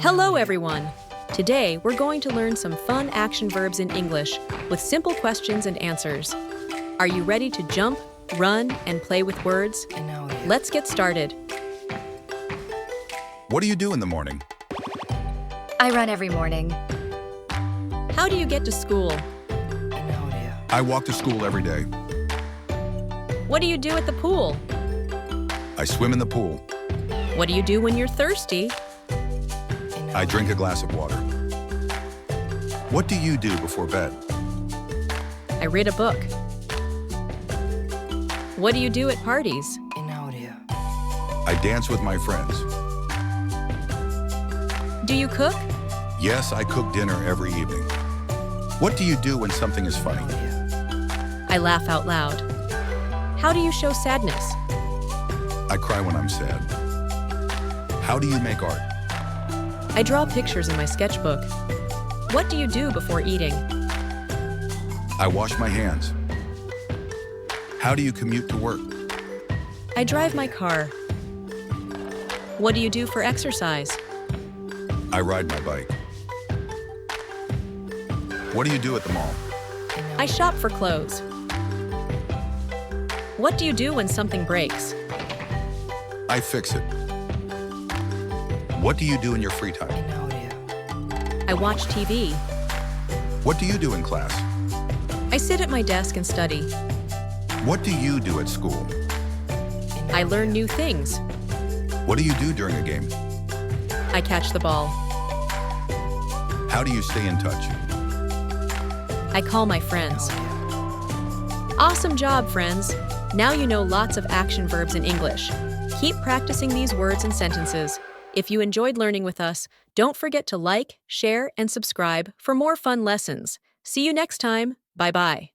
Hello, everyone! Today, we're going to learn some fun action verbs in English with simple questions and answers. Are you ready to jump, run, and play with words? Let's get started. What do you do in the morning? I run every morning. How do you get to school? I walk to school every day. What do you do at the pool? I swim in the pool. What do you do when you're thirsty? I drink a glass of water. What do you do before bed? I read a book. What do you do at parties? I dance with my friends. Do you cook? Yes, I cook dinner every evening. What do you do when something is funny? I laugh out loud. How do you show sadness? I cry when I'm sad. How do you make art? I draw pictures in my sketchbook. What do you do before eating? I wash my hands. How do you commute to work? I drive my car. What do you do for exercise? I ride my bike. What do you do at the mall? I shop for clothes. What do you do when something breaks? I fix it. What do you do in your free time? I watch TV. What do you do in class? I sit at my desk and study. What do you do at school? I learn new things. What do you do during a game? I catch the ball. How do you stay in touch? I call my friends. Awesome job, friends! Now you know lots of action verbs in English. Keep practicing these words and sentences. If you enjoyed learning with us, don't forget to like, share, and subscribe for more fun lessons. See you next time. Bye-bye.